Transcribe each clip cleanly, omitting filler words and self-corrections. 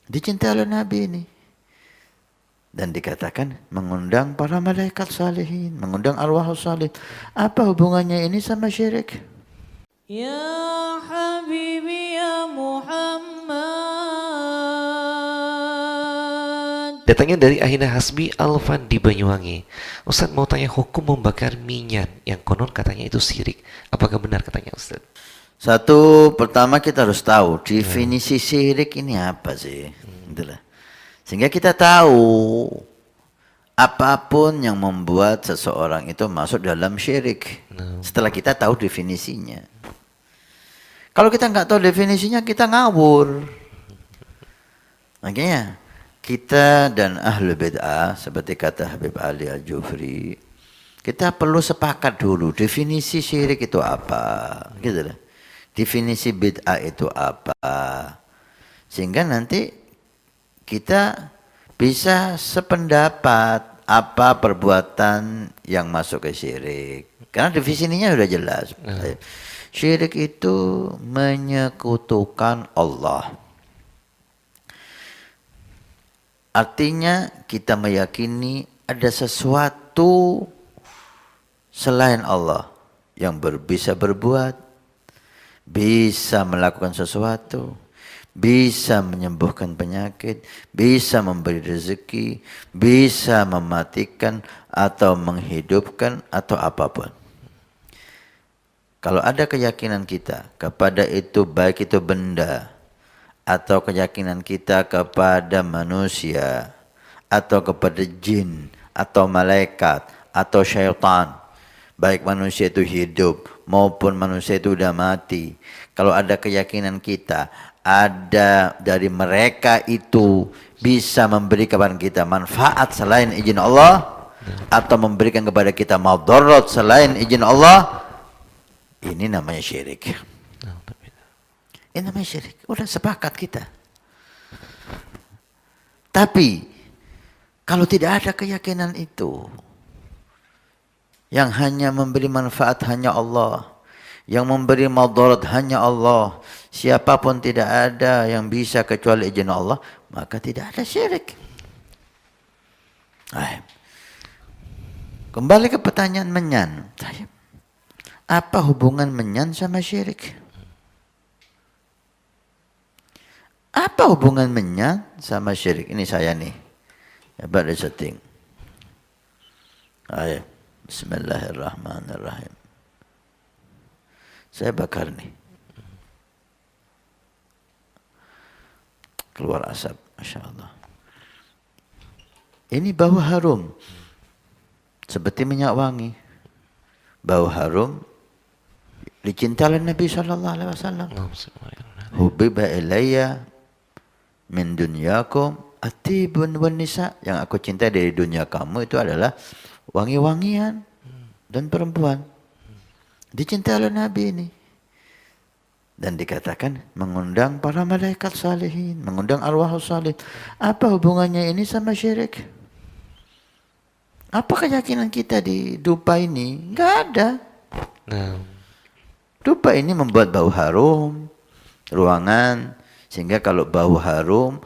Dicintai oleh Nabi ini. Dan dikatakan mengundang para malaikat salihin, mengundang arwah salihin. Apa hubungannya ini sama syirik? Ya Habibi ya Muhammad. Datangnya dari Ahina Hasbi Alvan di Banyuwangi. Ustaz mau tanya hukum membakar minyak yang konon katanya itu syirik. Apakah benar katanya Ustaz? Satu, pertama kita harus tahu definisi syirik ini apa sih. Itulah. Sehingga kita tahu apapun yang membuat seseorang itu masuk dalam syirik. Setelah kita tahu definisinya. Kalau kita nggak tahu definisinya, kita ngawur. Makanya kita dan ahlu bid'ah, seperti kata Habib Ali Al-Jufri, kita perlu sepakat dulu definisi syirik itu apa. Gitu lah. Definisi bid'ah itu apa. Sehingga nanti kita bisa sependapat apa perbuatan yang masuk ke syirik. Karena definisinya sudah jelas. Syirik itu menyekutukan Allah. Artinya kita meyakini ada sesuatu selain Allah yang bisa berbuat, bisa melakukan sesuatu, bisa menyembuhkan penyakit, bisa memberi rezeki, bisa mematikan atau menghidupkan atau apapun. Kalau ada keyakinan kita kepada itu, baik itu benda atau keyakinan kita kepada manusia atau kepada jin atau malaikat atau syaitan, baik manusia itu hidup maupun manusia itu sudah mati. Kalau ada keyakinan kita ada dari mereka itu bisa memberi kepada kita manfaat selain izin Allah atau memberikan kepada kita madarat selain izin Allah, ini namanya syirik. Ini namanya syirik. Udah sepakat kita. Tapi kalau tidak ada keyakinan itu, yang hanya memberi manfaat hanya Allah, yang memberi madarat hanya Allah, siapapun tidak ada yang bisa kecuali izin Allah, maka tidak ada syirik. Kembali ke pertanyaan menyan. Apa hubungan menyan sama syirik? Apa hubungan menyan sama syirik? Ini saya nih. Hebat di setting. Ayo. Bismillahirrahmanirrahim. Saya bakar nih. Keluar asap. Masya Allah. Ini bau harum. Seperti minyak wangi. Bau harum dicintai oleh Nabi SAW. Hubbiba ilayya min dunyakum atibun wan nisa. Yang aku cintai dari dunia kamu itu adalah wangi-wangian dan perempuan. Dicintai oleh Nabi ini. Dan dikatakan mengundang para malaikat salihin, mengundang arwah salihin. Apa hubungannya ini sama syirik? Apa keyakinan kita di dupa ini? Enggak ada. Dupa ini membuat bau harum ruangan, sehingga kalau bau harum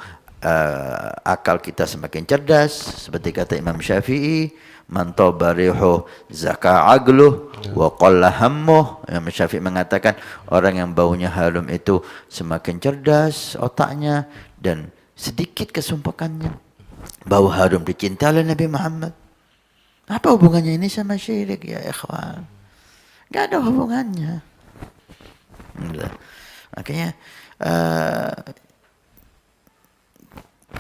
akal kita semakin cerdas, seperti kata Imam Syafi'i, man tabarihu zaka agluh wa qalla hammuh. Imam Syafi'i mengatakan orang yang baunya harum itu semakin cerdas otaknya dan sedikit kesumpekannya. Bau harum dicintai oleh Nabi Muhammad. Apa hubungannya ini sama syirik ya ikhwan? Enggak ada hubungannya. Makanya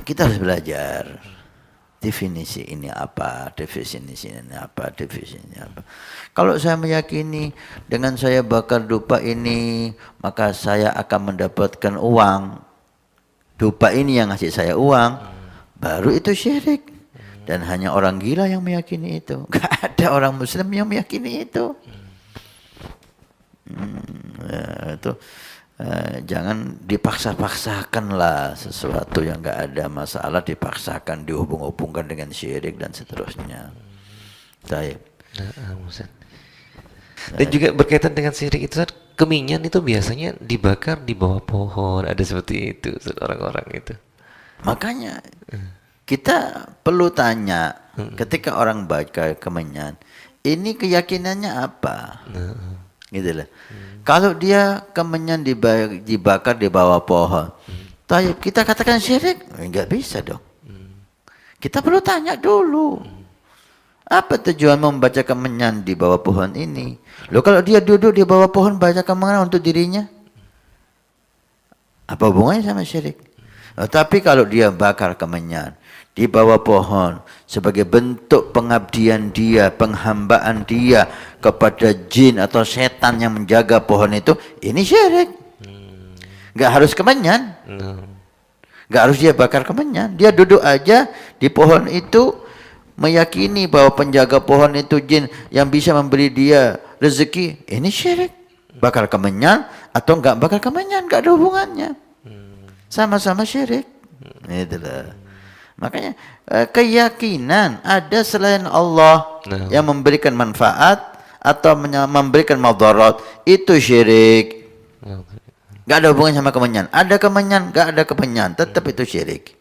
kita harus belajar definisi ini apa, definisi ini apa, definisi ini apa. Kalau saya meyakini dengan saya bakar dupa ini maka saya akan mendapatkan uang, dupa ini yang ngasih saya uang, baru itu syirik. Dan hanya orang gila yang meyakini itu. Gak ada orang Muslim yang meyakini itu. Jangan dipaksa-paksakanlah sesuatu yang enggak ada masalah dipaksakan dihubung-hubungkan dengan syirik dan seterusnya. Baik. Dan juga berkaitan dengan syirik itu, keminyan itu biasanya dibakar di bawah pohon, ada seperti itu orang-orang itu. Makanya kita perlu tanya ketika orang baca kemenyan, ini keyakinannya apa? Gitu lah. Kalau dia kemenyan dibakar di bawah pohon, tayyib kita katakan syirik, enggak bisa dong. Kita perlu tanya dulu. Apa tujuan membaca kemenyan di bawah pohon ini? Loh kalau dia duduk di bawah pohon baca kemenyan untuk dirinya, apa hubungannya sama syirik? Tapi kalau dia bakar kemenyan di bawah pohon sebagai bentuk pengabdian dia, penghambaan dia kepada jin atau setan yang menjaga pohon itu, ini syirik. Enggak harus kemenyan. Enggak harus dia bakar kemenyan. Dia duduk aja di pohon itu meyakini bahwa penjaga pohon itu jin yang bisa memberi dia rezeki. Ini syirik. Bakar kemenyan atau enggak bakar kemenyan, enggak ada hubungannya. Sama-sama syirik. Itulah. Makanya keyakinan ada selain Allah yang memberikan manfaat atau memberikan madarat, itu syirik. Enggak ada hubungan sama kemenyan. Ada kemenyan, enggak ada kemenyan, tetap itu syirik.